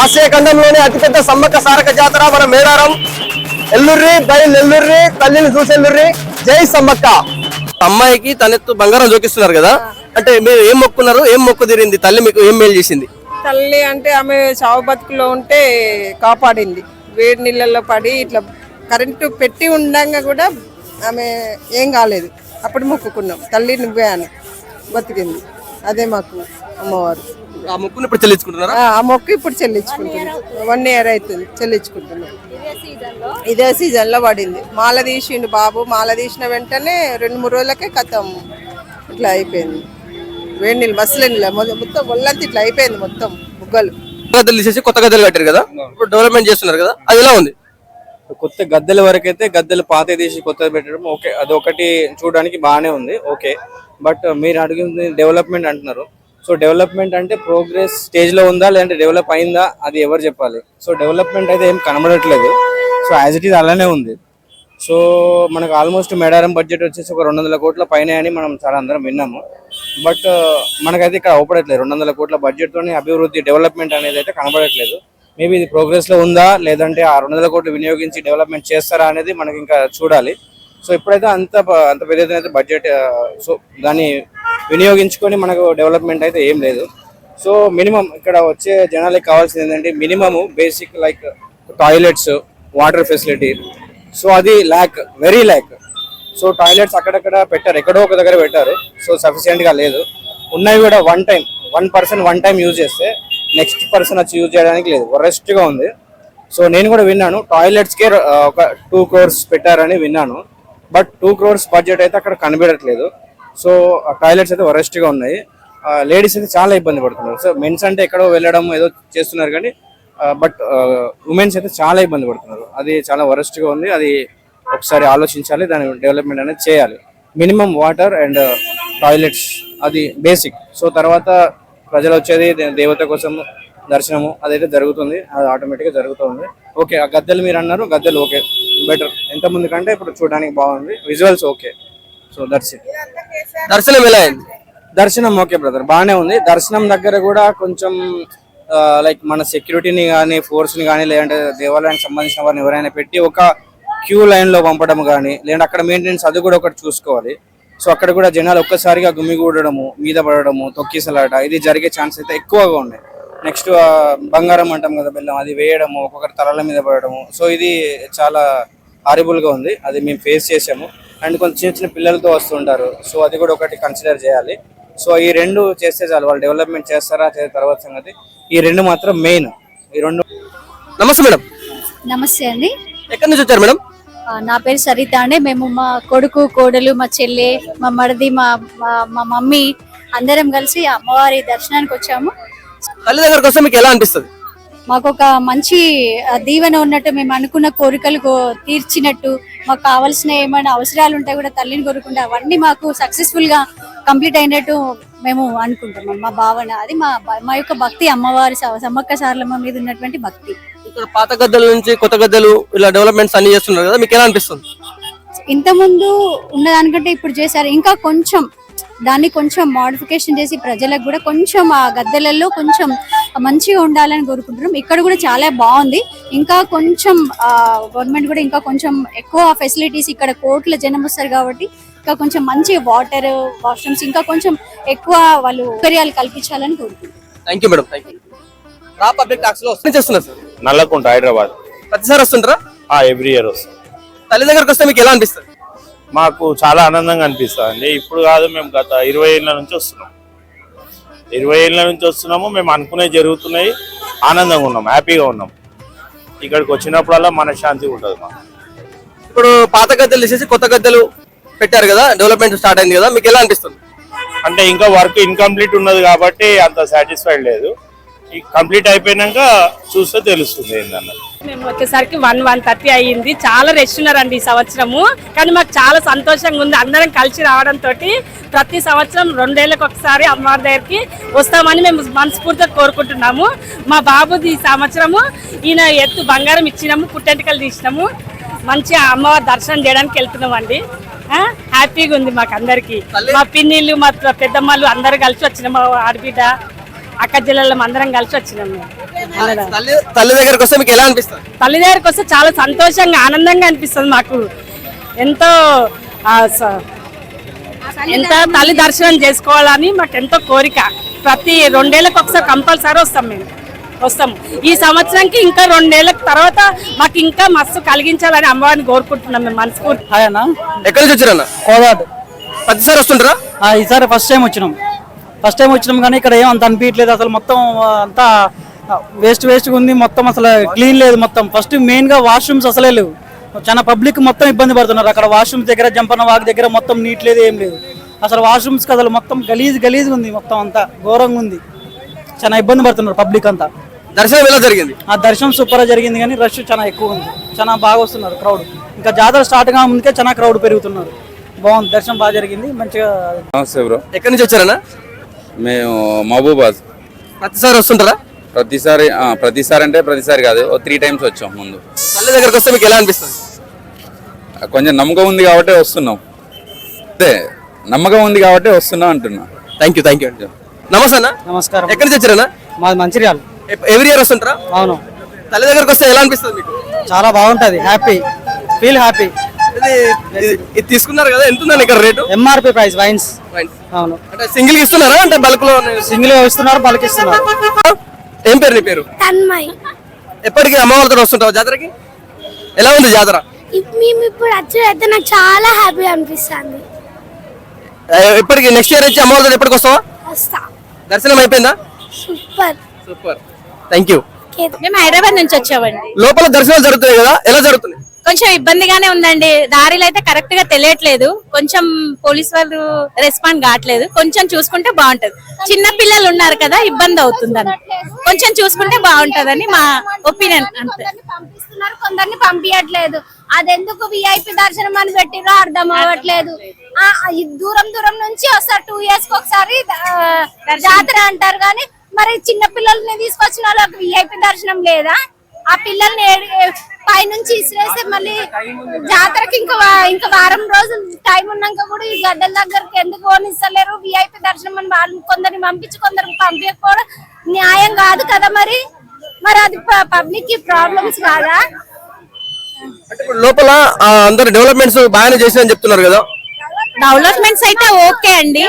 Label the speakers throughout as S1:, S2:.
S1: Asia ఖండంలోనే అతిపెద్ద సమ్మక్క సారక జాతర మన మేడారం. ఎల్లుర్రి బై నెల్లుర్రి, తల్లిని చూసెల్లుర్రి, జై సమ్మక్క. అమ్మాయికి తనెత్తు బంగారం జోకిస్తున్నారు కదా, అంటే మీరు ఏం మొక్కున్నారు, ఏం మొక్కు తీరింది, తల్లి మీకు ఏం మేలు చేసింది?
S2: తల్లి అంటే ఆమె చావు బతుకులో ఉంటే కాపాడింది. వేడి నీళ్ళల్లో పడి ఇట్లా కరెంటు పెట్టి ఉండగా కూడా ఆమె ఏం కాలేదు. అప్పుడు మొక్కుకున్నాం, తల్లి నువ్వే అని. బతికింది. అదే మాకు అమ్మవారు.
S1: ఆ మొక్కును ఇప్పుడు చెల్లించుకుంటున్నారా?
S2: ఆ మొక్కు ఇప్పుడు చెల్లించుకుంటున్నాం. 1 year అవుతుంది చెల్లించుకుంటున్నాం. ఇదే సీజన్ లో పడింది. మాల తీసిండు బాబు. మాల తీసిన వెంటనే 2-3 రోజులకే కథం ఇట్లా అయిపోయింది. వేడి నీళ్ళు మసలే నీళ్ళు మొత్తం ఒళ్ళంతా ఇట్లా అయిపోయింది. మొత్తం బుగ్గలు
S1: గద్దెలు తీసేసి కొత్త గద్దెలు కట్టారు కదా, ఇప్పుడు డెవలప్మెంట్ చేస్తున్నారు కదా, అది ఎలా ఉంది?
S3: కొత్త గద్దెల వరకు అయితే గద్దెలు పాత తీసి కొత్తది పెట్టడం ఓకే, అది ఒకటి చూడడానికి బాగానే ఉంది ఓకే. బట్ మీరు అడిగింది డెవలప్మెంట్ అంటున్నారు. సో డెవలప్మెంట్ అంటే ప్రోగ్రెస్ స్టేజ్ లో ఉందా లేదంటే డెవలప్ అయిందా అది ఎవరు చెప్పాలి. సో డెవలప్మెంట్ అయితే ఏం కనబడట్లేదు. సో యాజ్ ఇట్ ఈస్ అలానే ఉంది. సో మనకు ఆల్మోస్ట్ మేడారం బడ్జెట్ వచ్చేసి ఒక 200 కోట్ల పైన అని మనం చాలా అందరం విన్నాము. బట్ మనకైతే ఇక్కడ అవపడట్లేదు. 200 కోట్ల బడ్జెట్ తోని అభివృద్ధి డెవలప్మెంట్ అనేది అయితే కనబడట్లేదు. మేబీ ఇది ప్రోగ్రెస్ లో ఉందా లేదంటే ఆ 200 కోట్లు వినియోగించి డెవలప్మెంట్ చేస్తారా అనేది మనకి ఇంకా చూడాలి. సో ఇప్పుడైతే అంత పెద్ద ఎత్తున అయితే బడ్జెట్ సో దాన్ని వినియోగించుకొని మనకు డెవలప్మెంట్ అయితే ఏం లేదు. సో మినిమం ఇక్కడ వచ్చే జనాలకి కావాల్సింది ఏంటంటే minimum basic like toilets, water facility. So అది వెరీ ల్యాక్. సో టాయిలెట్స్ అక్కడక్కడ పెట్టారు, ఎక్కడో ఒక దగ్గర పెట్టారు. సో సఫిషియెంట్ గా లేదు. ఉన్నాయి కూడా వన్ పర్సన్ యూజ్ చేస్తే నెక్స్ట్ పర్సన్ వచ్చి యూజ్ చేయడానికి లేదు, వరెస్ట్ గా ఉంది. సో నేను కూడా విన్నాను టాయిలెట్స్ కే ఒక 2 crores పెట్టారని విన్నాను. బట్ 2 crores బడ్జెట్ అయితే అక్కడ కనబడట్లేదు. సో టాయిలెట్స్ అయితే వరెస్ట్ గా ఉన్నాయి. లేడీస్ అయితే చాలా ఇబ్బంది పడుతున్నారు. సో మెన్స్ అంటే ఎక్కడో వెళ్ళడం ఏదో చేస్తున్నారు కానీ బట్ ఉమెన్స్ అయితే చాలా ఇబ్బంది పడుతున్నారు. అది చాలా వరెస్ట్ గా ఉంది. అది ఒకసారి ఆలోచించాలి, దాని డెవలప్మెంట్ అనేది చేయాలి. మినిమం వాటర్ అండ్ టాయిలెట్స్ అది బేసిక్. సో తర్వాత ప్రజలు వచ్చేది దేవత కోసం దర్శనము అదైతే జరుగుతుంది, అది ఆటోమేటిక్గా జరుగుతుంది. ఓకే ఆ గద్దెలు మీరు అన్నారు, గద్దెలు ఓకే బెటర్, ఎంత ముందు కంటే ఇప్పుడు చూడడానికి బాగుంది, visuals okay. So that's it.
S1: దర్శనం ఎలా అయింది?
S3: దర్శనం ఓకే బ్రదర్, బాగానే ఉంది. దర్శనం దగ్గర కూడా కొంచెం లైక్ మన సెక్యూరిటీని కానీ ఫోర్స్ని కానీ లేదంటే దేవాలయానికి సంబంధించిన వారిని ఎవరైనా పెట్టి ఒక క్యూ లైన్లో పంపడం కానీ లేదంటే అక్కడ మెయింటెనెన్స్ అది కూడా ఒకటి చూసుకోవాలి. సో అక్కడ కూడా జనాలు ఒక్కసారిగా గుమిగూడడము, మీద పడడము, తొక్కిసలాట ఇది జరిగే ఛాన్స్ అయితే ఎక్కువగా ఉన్నాయి. నెక్స్ట్ బంగారం అంటాం కదా, బెల్లం, అది వేయడము, ఒక్కొక్కరి తలల మీద పడడము. సో ఇది చాలా హారిబుల్గా ఉంది, అది మేము ఫేస్ చేసాము. అండ్ కొంచెం చిన్న చిన్న పిల్లలతో వస్తుంటారు. సో అది కూడా ఒకటి కన్సిడర్ చేయాలి. సో ఈ 2 చేస్తే చాలు, వాళ్ళు డెవలప్మెంట్ చేస్తారా తర్వాత సంగతి. ఈ 2 మాత్రం మెయిన్. ఈ 2.
S1: నమస్తే మేడం.
S4: నమస్తే అండి.
S1: ఎక్కడి నుంచి వచ్చారు మేడం?
S4: నా పేరు సరిత అండి. మేము మా కొడుకు, కోడలు, మా చెల్లె, మా మరిది, మా మమ్మీ అందరం కలిసి అమ్మవారి దర్శనానికి వచ్చాము.
S1: తల్లి దగ్గరకు వస్తే మీకు ఎలా అనిపిస్తుంది?
S4: మాకు ఒక మంచి దీవెన ఉన్నట్టు, మేము అనుకున్న కోరికలు తీర్చినట్టు, మాకు కావాల్సిన ఏమైనా అవసరాలు ఉంటే కూడా తల్లిని కోరుకుంటే అవన్నీ మాకు సక్సెస్ఫుల్ గా కంప్లీట్ అయినట్టు మేము అనుకుంటున్నాం. మా భావన అది, మా యొక్క భక్తి, అమ్మవారి సమ్మక్క సారలమ్మ మీద ఉన్నటువంటి భక్తి.
S1: ఇక్కడ పాత గద్దెల నుంచి కొత్త గద్దెలు ఇలా డెవలప్మెంట్స్ అన్ని చేస్తున్నారు కదా, మీకు ఎలా అనిపిస్తుంది?
S4: ఇంత ముందు ఉన్నదానికంటే ఇప్పుడు చేశారు. ఇంకా కొంచెం దాన్ని కొంచెం మోడిఫికేషన్ చేసి ప్రజలకు కూడా కొంచెం ఆ గద్దెలలో కొంచెం మంచిగా ఉండాలని కోరుకుంటున్నాం. ఇక్కడ కూడా చాలా బాగుంది. ఇంకా కొంచెం గవర్నమెంట్ కూడా ఇంకా కొంచెం ఎక్కువ ఫెసిలిటీస్, ఇక్కడ కోట్ల జనం వస్తారు కాబట్టి ఇంకా కొంచెం మంచి వాటర్, వాష్రూమ్స్ ఇంకా కొంచెం ఎక్కువ వాళ్ళు సౌకర్యాలు కల్పించాలని కోరుకుంటున్నాం.
S1: Thank you madam. Thank you. రా పబ్లిక్ టాక్స్ లో చేస్తున్నారు సార్?
S5: నల్లకుంట, హైదరాబాద్.
S1: ప్రతిసారి వస్తుంటారా?
S5: ఎవ్రీ ఇయర్ వస్తాం.
S1: తల్లి దగ్గరకు వస్తే మీకు ఎలా అనిపిస్తుంది?
S5: మాకు చాలా ఆనందంగా అనిపిస్తుంది. ఇప్పుడు కాదు, మేము గత 20 ఏళ్ళ నుంచి వస్తున్నాం. 20 ఏళ్ళ నుంచి వస్తున్నాము. మేము అనుకునేవి జరుగుతున్నాయి, ఆనందంగా ఉన్నాం, హ్యాపీగా ఉన్నాం. ఇక్కడికి వచ్చినప్పుడల్లా మనశ్శాంతి ఉంటుంది మాకు.
S1: ఇప్పుడు పాత గద్దెలు తీసేసి కొత్త గద్దెలు పెట్టారు కదా, డెవలప్మెంట్ స్టార్ట్ అయింది కదా, మీకు ఎలా అనిపిస్తుంది?
S5: అంటే ఇంకా వర్క్ ఇన్కంప్లీట్ ఉన్నది కాబట్టి అంత సాటిస్ఫైడ్ లేదు. కంప్లీట్ అయిపోయినాక చూస్తే తెలుస్తుంది ఏంటన్నది.
S6: మేము వచ్చేసరికి 1:30 అయ్యింది. చాలా రష్ ఉన్నారండి ఈ సంవత్సరము, కానీ మాకు చాలా సంతోషంగా ఉంది అందరం కలిసి రావడంతో. ప్రతి సంవత్సరం 2 ఏళ్ళకి ఒకసారి అమ్మవారి దగ్గరికి వస్తామని మేము మనస్ఫూర్తిగా కోరుకుంటున్నాము. మా బాబుది ఈ సంవత్సరము ఈయన ఎత్తు బంగారం ఇచ్చినాము, పుట్టెంటికలు తీసినాము. మంచిగా అమ్మవారి దర్శనం చేయడానికి వెళ్తున్నాం అండి. హ్యాపీగా ఉంది మాకు అందరికి. మా పిన్నిళ్ళు, మా పెద్దమ్మలు అందరు కలిసి వచ్చినాము, ఆడబిడ్డ, అక్క జిల్లాలో అందరం కలిసి వచ్చినాము.
S1: తల్లి దగ్గరకు వస్తే మీకు ఎలా అనిపిస్తుంది?
S6: తల్లి దగ్గరికి వస్తే చాలా సంతోషంగా ఆనందంగా అనిపిస్తుంది మాకు. ఎంతో ఎంత తల్లి దర్శనం చేసుకోవాలని మాకు ఎంతో కోరిక. ప్రతి 2 ఏళ్ళకి ఒకసారి కంపల్సరీ వస్తాము. ఈ సంవత్సరానికి ఇంకా 2 ఏళ్ళ తర్వాత మాకు ఇంకా మస్తు కలిగించాలని అమ్మవారిని కోరుకుంటున్నాం మేము మనస్ఫూర్తి.
S1: ఎక్కడి నుంచి వచ్చారన్న?
S7: కోదాడు.
S1: ప్రతిసారి వస్తుంటారా?
S7: ఈసారి ఫస్ట్ టైం వచ్చినాం కానీ ఇక్కడ ఏం అంత అనిపించలేదు. అసలు మొత్తం అంతా వేస్ట్గా ఉంది. మొత్తం అసలు క్లీన్ లేదు. మొత్తం ఫస్ట్ మెయిన్ గా వాష్రూమ్స్ అసలే లేవు. చాలా పబ్లిక్ మొత్తం ఇబ్బంది పడుతున్నారు. అక్కడ వాష్రూమ్స్ దగ్గర జంపన్న వాక్ దగ్గర మొత్తం నీట్ లేదు, ఏం లేదు. అసలు వాష్రూమ్స్ అసలు మొత్తం గలీజ్ ఉంది. మొత్తం అంతా ఘోరంగా ఉంది. చాలా ఇబ్బంది పడుతున్నారు పబ్లిక్ అంతా.
S1: దర్శనం ఎలా జరిగింది?
S7: ఆ దర్శనం సూపర్ గా జరిగింది కానీ రష్ చాలా ఎక్కువ ఉంది. చాలా బాగా వస్తున్నారు క్రౌడ్. ఇంకా జాతర స్టార్ట్ గా ముందుకే చాలా క్రౌడ్ పెరుగుతున్నారు. బాగుంది, దర్శనం బాగా జరిగింది మంచిగా.
S8: నమస్తే బ్రో.
S1: ఎక్కడి నుంచి వచ్చారన్నా?
S8: మేము మహబూబాద్.
S1: ప్రతిసారి వస్తుంటారా?
S8: ప్రతిసారి అంటే ప్రతిసారి కాదు, 3 టైమ్స్ వచ్చాం. ముందు
S1: తల్లి దగ్గరకు వస్తే మీకు ఎలా అనిపిస్తుంది?
S8: కొంచెం నమ్మకం ఉంది కాబట్టి వస్తున్నాం. అదే నమ్మకం ఉంది కాబట్టి వస్తున్నాం అంటున్నా.
S1: థ్యాంక్ యూ అండి. నమస్తే అన్న.
S7: నమస్కారం.
S1: ఎక్కడి నుంచి వచ్చారన్నా?
S7: మాది మంచిర్యాల.
S1: Every year వస్తుంటారా?
S7: అవును.
S1: తల్లి దగ్గరకు వస్తే ఎలా అనిపిస్తుంది మీకు?
S7: చాలా బాగుంటది. Feel happy.
S1: ఇది తీసుకున్నారు కదా, ఎంత ఉందండి ఇక్కడ రేటు?
S7: MRP price wines. అవును.
S1: అంటే సింగిల్ ఇస్తున్నారా అంటే బల్క్ లో?
S7: సింగిల్ ఇస్తున్నారు, బల్క్ ఇస్తున్నారు.
S1: ఏం పేరు నీ పేరు?
S9: తన్మయ్.
S1: ఎప్పటికీ అమ్మవారితో వస్తుంటావు జాతరకి? ఎలా ఉంది జాతర?
S9: మేము ఇప్పుడు వచ్చేదైతే నాకు చాలా హ్యాపీ అనిపిస్తుంది.
S1: ఎప్పటికి నెక్స్ట్ ఇయర్ వచ్చి అమ్మవారితో ఎప్పటికి వస్తావా?
S9: వస్తా.
S1: దర్శనం అయిపోయిందా?
S9: సూపర్.
S1: Thank you.
S4: మేము హైదరాబాద్ నుంచి వచ్చామండి.
S1: లోపల దర్శనాలు జరుగుతున్నాయి కదా, ఎలా జరుగుతున్నాయి?
S4: కొంచెం ఇబ్బందిగానే ఉందండి. దారిలో అయితే కరెక్ట్ గా తెలియట్లేదు. కొంచెం పోలీస్ వాళ్ళు రెస్పాండ్ కావట్లేదు. కొంచెం చూసుకుంటే బాగుంటది. చిన్న పిల్లలు ఉన్నారు కదా, ఇబ్బంది అవుతుందని కొంచెం చూసుకుంటే బాగుంటదని మా ఒపీనియన్.
S9: పంపిస్తున్నారు, కొందరిని పంపించట్లేదు. అదెందుకు విఐపి దర్శనం అని పెట్టిరో అర్థం అవ్వట్లేదు. దూరం నుంచి వస్తారు. 2 years ఒకసారి జాతర అంటారు కానీ మరి చిన్న పిల్లల్ని తీసుకొచ్చిన వాళ్ళకి విఐపి దర్శనం లేదా? ఆ పిల్లల్ని పైనుంచి ఇసిరేస్తే మళ్ళీ జాతరకి ఇంకా వారం రోజులు టైం ఉన్నాక కూడా ఈ గడ్డల దగ్గరికి ఎందుకు పోనిస్తలేరు? విఐపి దర్శనం అని వాళ్ళు కొందరిని పంపించి కొందరికి పంపించకపోవడం న్యాయం కాదు కదా. మరి అది పబ్లిక్ కి ప్రాబ్లమ్స్ కాదా?
S1: అంటే ఇప్పుడు లోపల అందరు డెవలప్మెంట్స్ బాగానే చేసినని చెప్తున్నారు కదా.
S4: డెవలప్మెంట్స్ అయితే ఓకే అండి,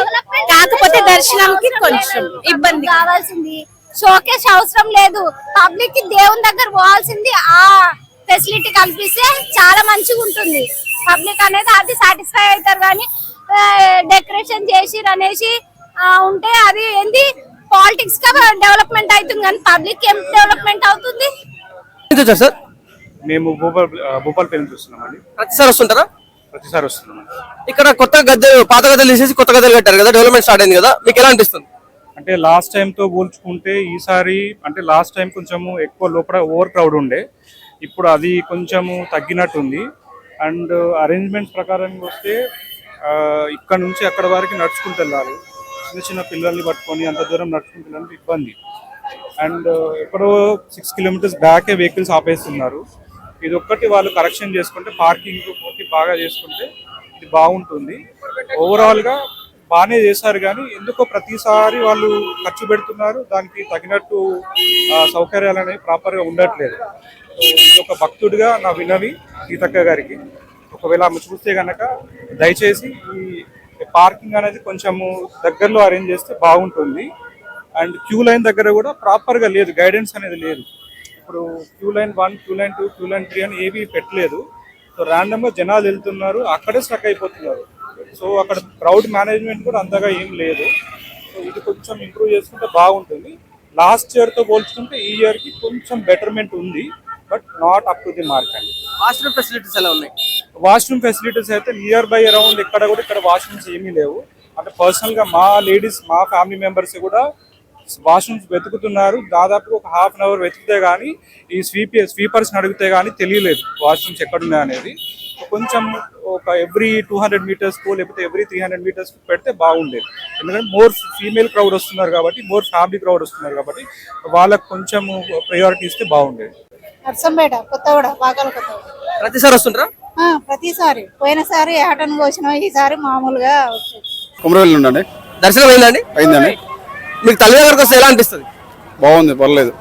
S4: కాకపోతే దర్శనంకి కొంచెం ఇబ్బంది.
S9: కావాల్సింది షోకేస్ అవసరం లేదు. పబ్లిక్ కి దేవుని దగ్గర పోవాల్సింది ఆ ఫెసిలిటీ కల్పిస్తే చాలా మంచిగా ఉంటుంది. పబ్లిక్ అనేది అది సాటిస్ఫై అవుతారు. కానీ డెకరేషన్ చేసి అనేసి ఉంటే అది ఏంది పాలిటిక్స్ గా డెవలప్మెంట్ అవుతుంది కానీ పబ్లిక్ ఏం డెవలప్మెంట్ అవుతుంది?
S1: సార్
S10: మేము భూపాలపల్లి చూస్తున్నామండి.
S1: ప్రతిసారి వస్తుంటారా?
S10: ప్రతిసారి వస్తున్నాం.
S1: ఇక్కడ కొత్త గద్దెలు, పాత గద్దెలు తీసేసి కొత్త గద్దెలు కట్టారు కదా, డెవలప్మెంట్ స్టార్ట్ అయింది కదా, మీకు ఎలా అనిపిస్తుంది?
S10: అంటే లాస్ట్ టైం తో పోల్చుకుంటే ఈసారి అంటే లాస్ట్ టైం కొంచెము ఎక్కువ లోపల ఓవర్ క్రౌడ్ ఉండే, ఇప్పుడు అది కొంచెము తగ్గినట్టుంది. అండ్ అరేంజ్మెంట్స్ ప్రకారం వస్తే ఇక్కడ నుంచి అక్కడ వరకు నడుచుకుంటూ వెళ్ళాలి. చిన్న పిల్లల్ని పట్టుకొని అంత దూరం నడుచుకుంటూ వెళ్ళాలంటే ఇబ్బంది. అండ్ ఎక్కడో 6 kilometers బ్యాకే వెహికల్స్ ఆపేస్తున్నారు. ఇది ఒక్కటి వాళ్ళు కరెక్షన్ చేసుకుంటే, పార్కింగ్ ఒకటి బాగా చేసుకుంటే ఇది బాగుంటుంది. ఓవరాల్గా బాగానే చేశారు కానీ ఎందుకో ప్రతిసారి వాళ్ళు ఖర్చు పెడుతున్నారు, దానికి తగినట్టు సౌకర్యాలు అనేవి ప్రాపర్గా ఉండట్లేదు. ఇది ఒక భక్తుడిగా నా వినవి గీతక్క గారికి, ఒకవేళ ఆమె చూస్తే కనుక దయచేసి ఈ పార్కింగ్ అనేది కొంచెము దగ్గరలో అరేంజ్ చేస్తే బాగుంటుంది. అండ్ క్యూ లైన్ దగ్గర కూడా ప్రాపర్గా లేదు, గైడెన్స్ అనేది లేదు. ఇప్పుడు queue line 1, queue line 2, queue line 3 అని ఏవి పెట్టలేదు. సో ర్యాండమ్గా జనాలు వెళ్తున్నారు, అక్కడే స్ట్రక్ అయిపోతున్నారు. సో అక్కడ క్రౌడ్ మేనేజ్మెంట్ కూడా అంతగా ఏం లేదు. సో ఇది కొంచెం ఇంప్రూవ్ చేసుకుంటే బాగుంటుంది. లాస్ట్ ఇయర్తో పోల్చుకుంటే ఈ ఇయర్కి కొంచెం బెటర్మెంట్ ఉంది, but not up to the mark అండి.
S1: వాష్రూమ్ ఫెసిలిటీస్ ఎలా ఉన్నాయి?
S10: వాష్రూమ్ ఫెసిలిటీస్ అయితే నియర్ బై అరౌండ్ ఇక్కడ వాష్రూమ్స్ ఏమీ లేవు. అంటే పర్సనల్గా మా లేడీస్, మా ఫ్యామిలీ మెంబర్స్ కూడా వాష్రూమ్స్ వెతుకుతున్నారు. దాదాపు ఒక 1/2 hour వెతికితే కానీ ఈ స్వీపర్స్ని అడిగితే కానీ తెలియలేదు వాష్రూమ్స్ ఎక్కడున్నాయి అనేది. కొంచెం ఒక ఎవ్రీ 200 meters లేకపోతే ఎవ్రీ 300 meters పెడితే బాగుండేది. ఎందుకంటే మోర్ ఫీమేల్ క్రౌడ్ వస్తున్నారు కాబట్టి, మోర్ ఫ్యామిలీ క్రౌడ్ వస్తున్నారు కాబట్టి వాళ్ళకు కొంచెం ప్రయారిటీ ఇస్తే బాగుండేది.
S11: నర్సంపేట, కొత్తగూడ, పాకాల కొత్తగూడ.
S1: ప్రతిసారి వస్తుంటారా?
S11: ప్రతిసారి. పోయినసారి ఆటను కోసినాం, ఈసారి మామూలుగా
S8: కుమరవెల్లి ఉండండి.
S1: దర్శనం అయిందండి?
S8: అయిందండి.
S1: మీకు తల్లి దగ్గరకు వస్తే ఎలా అనిపిస్తుంది?
S8: బాగుంది, పర్లేదు.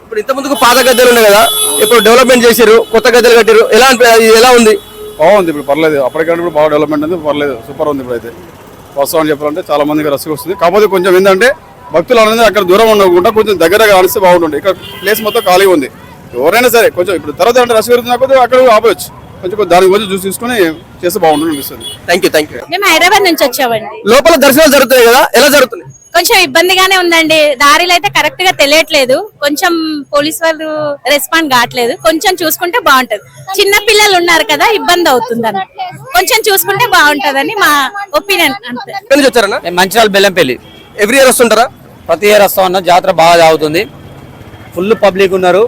S1: ఇప్పుడు ఇంత ముందుకు పాత గద్దెలు ఉన్నాయి కదా, ఇప్పుడు డెవలప్మెంట్ చేశారు, కొత్త గద్దెలు కట్టారు, ఎలా ఉంది?
S12: బాగుంది, ఇప్పుడు పర్లేదు. అప్పటికంటే ఇప్పుడు బాగా డెవలప్మెంట్ ఉంది, పర్లేదు, సూపర్ ఉంది. ఇప్పుడు అయితే వాస్తవాన్ని చెప్పాలంటే చాలా మందికి రసగా వస్తుంది. కాకపోతే కొంచెం ఏంటంటే భక్తులు అనేది అక్కడ దూరం ఉండకుండా కొంచెం దగ్గరగా ఆడిస్తే బాగుంటుంది. ఇక్కడ ప్లేస్ మొత్తం ఖాళీగా ఉంది. ఎవరైనా సరే కొంచెం ఇప్పుడు తర్వాత అంటే రస పెరుగుతున్నప్పుడు అక్కడ ఆపవచ్చు, కొంచెం దానికి కొంచెం చూసి తీసుకుని చేస్తే బాగుంటుంది అనిపిస్తుంది.
S1: Thank you.
S9: మేము హైదరాబాద్ నుంచి వచ్చామండి.
S1: లోపల దర్శనాలు జరుగుతాయి కదా, ఎలా జరుగుతుంది?
S9: కొంచెం ఇబ్బందిగానే ఉందండి, దారిలో అయితే కరెక్ట్ గా తెలియట్లేదు, కొంచెం పోలీస్ వాళ్ళు రెస్పాండ్ కావట్లేదు, కొంచెం చూసుకుంటే బాగుంటది. చిన్న పిల్లలు ఉన్నారు కదా, ఇబ్బంది అవుతుందని కొంచెం చూసుకుంటే బాగుంటదని మా ఒపీనియన్. అంతే.
S1: ఎక్కడి నుంచి వచ్చారన్నా?
S3: మంచిర్యాల బెల్లంపల్లి.
S1: ఎవ్రీ ఇయర్ వస్తుంటారా?
S3: ప్రతి ఇయర్ వస్తా ఉన్నాం. జాతర బాగా సాగుతుంది, ఫుల్ పబ్లిక్ ఉన్నారు.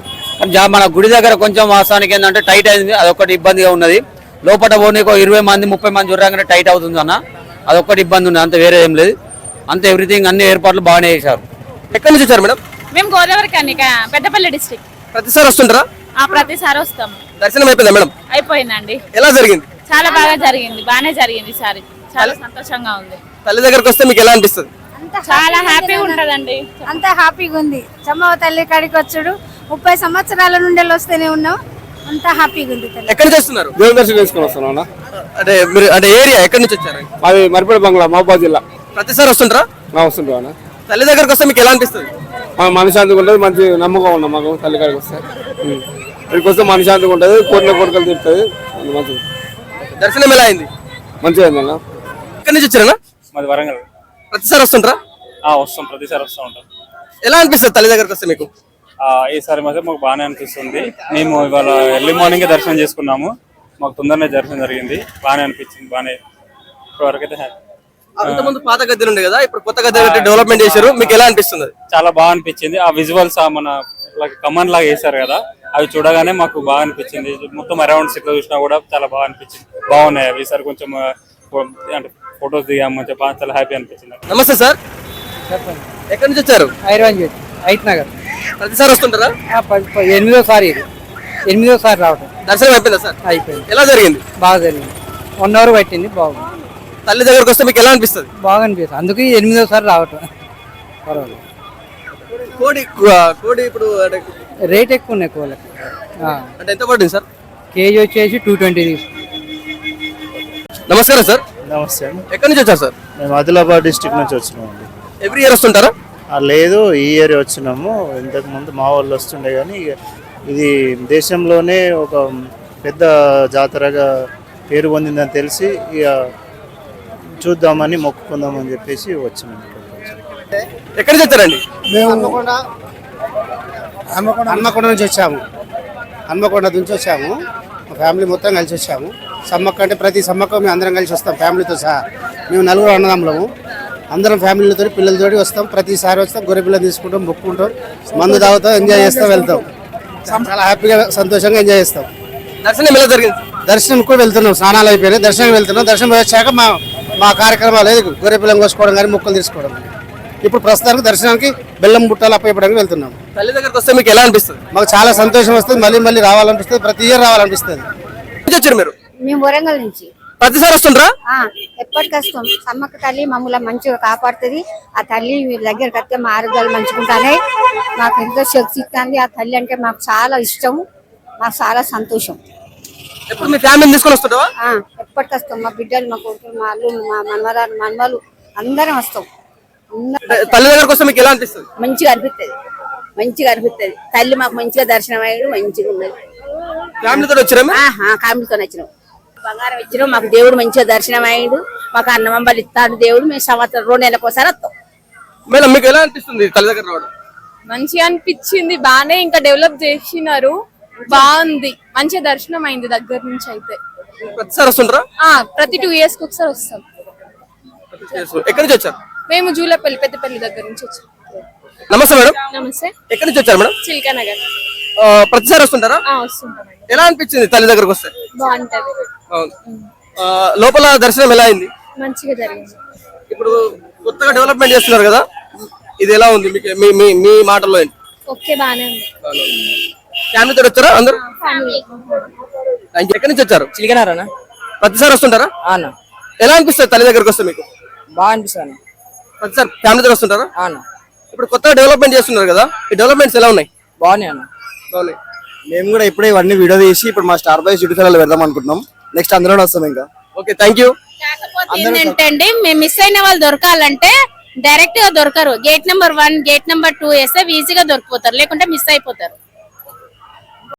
S3: మన గుడి దగ్గర కొంచెం వాస్తవానికి ఏంటంటే టైట్ అయింది, అదొకటి ఇబ్బందిగా ఉన్నది. లోపల పోనీకో 20 మంది 30 మంది చూడగానే టైట్ అవుతుంది అన్న, అదొకటి ఇబ్బంది ఉంది, అంత వేరే ఏం లేదు. అంత ఎవ్రీథింగ్ అన్ని ఏర్పాట్లు బాగానే చేశారు.
S1: ఎక్కడి నుంచి వచ్చారు మేడం?
S9: మేము గోదావరి కనిక పెద్దపల్లి డిస్ట్రిక్ట్.
S1: ప్రతిసారి వస్తుంటారా?
S9: ప్రతిసారి వస్తాము.
S1: దర్శనం అయిపోయిందా మేడం?
S9: అయిపోయిందండి.
S1: ఎలా జరిగింది?
S9: చాలా బాగా జరిగింది, బాగానే జరిగింది. ఈసారి చాలా సంతోషంగా ఉంది.
S1: తల్లి దగ్గరకు వస్తే మీకు ఎలా అనిపిస్తుంది?
S9: చాలా హ్యాపీగా ఉంటదండి.
S11: అంత హ్యాపీగా ఉంది. చమ్మవ తల్లి కాడికి వచ్చాడు 30 సంవత్సరాల నుండి వస్తూనే ఉన్నాం. అంత హ్యాపీగా ఉంది.
S1: ఎక్కడి నుంచి వస్తున్నారు?
S12: దేవుని దర్శనం చేసుకుని వస్తున్నాం.
S1: అంటే మీరు అంటే ఏరియా ఎక్కడి నుంచి వచ్చారు?
S12: అది మరిపేట బంగ్లా, మహబూబాద్ జిల్లా.
S1: ప్రతిసారి వస్తుంటారా?
S12: వస్తుంటా.
S1: తల్లి దగ్గరకు వస్తే మీకు ఎలా అనిపిస్తుంది?
S12: మనశాంతిగా ఉంటుంది, మంచి నమ్మకం ఉన్నాం మాకు. తల్లి కాడికి వస్తే ఇక్కడికి వస్తే మనశాంతిగా ఉంటుంది, కోరిన కోరికలు తీరుతుంది. మంచిగా
S1: దర్శనం ఎలా అయింది?
S12: మంచిగా అయిందన్న.
S1: ఎక్కడి నుంచి వచ్చారన్నా?
S10: మాది వరంగల్.
S1: ప్రతిసారి వస్తుంటారా?
S10: వస్తాం, ప్రతిసారి వస్తూ ఉంటాం.
S1: ఎలా అనిపిస్తుంది తల్లి దగ్గరకు వస్తే మీకు?
S10: ఈసారి మాత్రం మాకు బాగానే అనిపిస్తుంది. మేము ఇవాళ ఎర్లీ మార్నింగే దర్శనం చేసుకున్నాము, మాకు తొందరనే దర్శనం జరిగింది, బాగానే అనిపించింది. బాగానే ఇప్పటివరకు అయితే
S1: అంతకుముందు పాత గద్దెలు ఉండే కదా, ఇప్పుడు కొత్త గద్దెలు డెవలప్మెంట్ చేశారు, మీకు ఎలా అనిపిస్తుంది?
S10: చాలా బాగా అనిపించింది. ఆ విజువల్స్ మన కమాండ్ లాగా వేశారు కదా, అవి చూడగానే మాకు బాగా అనిపించింది. మొత్తం అరౌండ్స్ ఇట్లా చూసినా కూడా చాలా బాగా అనిపించింది, బాగున్నాయి అవి. ఈసారి కొంచెం అంటే ఫొటోస్ దిగాము, మంచిగా బాగా చాలా హ్యాపీ అనిపించింది.
S1: నమస్తే సార్, ఎక్కడి నుంచి వచ్చారు?
S7: హైట్ నగర్.
S1: ప్రతిసారి వస్తుంటారా?
S7: 8వ సారి రావడం.
S1: దర్శనం అయిపోయిందా సార్?
S7: అయిపోయింది.
S1: ఎలా జరిగింది?
S7: బాగా జరిగింది. 1 అవర్ పట్టింది, బాగుంది.
S1: తల్లి దగ్గరకు వస్తే మీకు ఎలా అనిపిస్తుంది?
S7: బాగా అనిపిస్తుంది, అందుకే 8వ సారి రావటం. పర్వాలేదు.
S1: కోడి ఇప్పుడు
S7: రేట్ ఎక్కువ ఉన్నాయి కోళ్ళకి.
S1: అంటే ఎంత పడుతుంది సార్?
S7: కేజీ వచ్చేసి 220 తీసుకు.
S1: నమస్కారం సార్.
S12: నమస్తే.
S1: ఎక్కడి నుంచి వచ్చారు సార్?
S12: మేము ఆదిలాబాద్ డిస్ట్రిక్ట్ నుంచి వచ్చినామండి.
S1: Every year వస్తుంటారా?
S12: లేదు, ఈ ఇయర్ వచ్చినాము. ఇంతకు ముందు మా వాళ్ళు వస్తుండే, కానీ ఇది దేశంలోనే ఒక పెద్ద జాతరగా పేరు పొందిందని తెలిసి ఇక చూద్దామని మొక్కుకుందామని చెప్పేసి వచ్చినాము.
S1: ఎక్కడి నుంచి వచ్చారండి?
S13: మేము హన్మకొండ నుంచి వచ్చాము. హన్మకొండ నుంచి వచ్చాము, మా ఫ్యామిలీ మొత్తం కలిసి వచ్చాము. సమ్మక్క అంటే ప్రతి సమ్మక్క మేము అందరం కలిసి వస్తాం ఫ్యామిలీతో సహా. మేము 4 అన్నదమ్ములము, అందరం ఫ్యామిలీలతో పిల్లలతో వస్తాం. ప్రతిసారి వస్తాం, గొర్రె పిల్లలు తీసుకుంటాం, మొక్కుంటాం, మందు తాగుతాం, ఎంజాయ్ చేస్తాం, వెళ్తాం. చాలా హ్యాపీగా సంతోషంగా ఎంజాయ్ చేస్తాం.
S1: దర్శనం ఎలా జరిగింది?
S13: దర్శనం కూడా వెళ్తున్నాం, స్నానాలు అయిపోయినాయి, దర్శనం వెళ్తున్నాం. దర్శనం వచ్చాక మా కార్యక్రమాలు గొర్రె పిల్లలు కోసుకోవడం కానీ మొక్కలు తీసుకోవడం. ఇప్పుడు ప్రస్తుతానికి దర్శనానికి బెల్లం బుట్టాలు అప్పయ్యడానికి వెళ్తున్నాం.
S1: తల్లి దగ్గరకు వస్తే మీకు ఎలా అనిపిస్తుంది?
S13: మాకు చాలా సంతోషం వస్తుంది, మళ్ళీ మళ్ళీ రావాలనిపిస్తుంది, ప్రతి ఇయర్ రావాలనిపిస్తుంది.
S1: వచ్చారు మీరు?
S11: మేము వరంగల్ నుంచి.
S1: ప్రతిసారి వస్తుంటారా?
S11: ఎప్పటికి వస్తాం. సమ్మక్క తల్లి మమ్మల్ని మంచిగా కాపాడుతుంది. ఆ తల్లి వీళ్ళ దగ్గరికి వస్తే మా ఆరోగ్యాలు మంచుకుంటానే. మాకు ఎంతో శక్తి ఇస్తుంది. ఆ తల్లి అంటే మాకు చాలా ఇష్టం, మాకు చాలా సంతోషం.
S1: ఎప్పుడు మీ ఫ్యామిలీని తీసుకొని వస్తుంటావా?
S11: ఎప్పటికి వస్తాం. మా బిడ్డలు, మా కొడుకులు, మా అల్లుళ్ళు, మా మనవలు అందరం వస్తాం.
S1: తల్లి దగ్గరకు వస్తే మీకు ఎలా అనిపిస్తుంది?
S11: మంచిగా అనిపిస్తుంది, మంచిగా అనిపిస్తుంది. తల్లి మాకు మంచిగా దర్శనం అయ్యాడు, మంచిగా ఉన్నది.
S1: ఫ్యామిలీతో వచ్చారా?
S11: ఫ్యామిలీతో వచ్చినాం. బంగారం ఇచ్చినాం, మాకు దేవుడు మంచిగా దర్శనం అయ్యాడు, మాకు అన్నమంబలు ఇస్తాడు దేవుడు. మేము సంవత్సరం 2 నెలలకు ఒకసారి వస్తాం.
S1: మేడం మీకు ఎలా అనిపిస్తుంది తల్లి దగ్గర రావడం?
S9: మంచిగా అనిపించింది, బానే ఇంకా డెవలప్ చేసినారు, బాగుంది, మంచిగా దర్శనం అయింది దగ్గర నుంచి. అయితే
S1: ప్రతిసారి వస్తుంటారా?
S9: ప్రతి 2 years కి ఒకసారి వస్తాం.
S1: ఎక్కడి నుంచి వచ్చారు?
S9: మేము జూలపల్లి పెద్దపల్లి దగ్గర నుంచి వచ్చాం.
S1: నమస్తే మేడం.
S9: నమస్తే.
S1: ఎక్కడి నుంచి వచ్చారు మేడం?
S9: చిల్కా నగర్.
S1: ప్రతిసారి వస్తుంటారా?
S9: వస్తుంటాం.
S1: ఎలా అనిపించింది తల్లి దగ్గరకు వస్తే?
S9: బాగుంటది.
S1: లోపల దర్శనం ఎలా అయింది?
S9: మంచిగా జరిగింది.
S1: ఇప్పుడు కొత్తగా డెవలప్మెంట్ చేస్తున్నారు కదా, ఇది ఎలా ఉంది మీ మాటల్లో?
S9: ఓకే, బానే ఉంది.
S1: ఫ్యామిలీతో వచ్చారా అందరూ? ఎక్కడి నుంచి వచ్చారు?
S7: చిలికనారా.
S1: ప్రతిసారి వస్తుంటారా? ఎలా అనిపిస్తుంది తల్లి దగ్గరకు వస్తే మీకు?
S7: బాగా అనిపిస్తుంది.
S1: ప్రతిసారి ఫ్యామిలీతో వస్తుంటారా?
S7: అవునా.
S1: ఇప్పుడు కొత్తగా డెవలప్మెంట్ చేస్తున్నారు కదా, ఈ డెవలప్మెంట్స్ ఎలా ఉన్నాయి?
S7: బాగున్నాయి అన్న.
S1: బాగున్నాయి. మేము కూడా ఇప్పుడే ఇవన్నీ వీడియో తీసి ఇప్పుడు మా స్టార్ బాయ్స్ యూట్యూబ్ ఛానల్ పెడదాం అనుకుంటున్నాం. నెక్స్ట్ అందులోనే వస్తాం ఇంకా. Okay, thank you.
S9: ఏంటంటే అండి మేము మిస్ అయిన వాళ్ళు దొరకాలంటే డైరెక్ట్ గా దొరకరు. గేట్ నెంబర్ 1 గేట్ నెంబర్ 2 వేస్తే ఈజీగా దొరికిపోతారు, లేకుంటే మిస్ అయిపోతారు.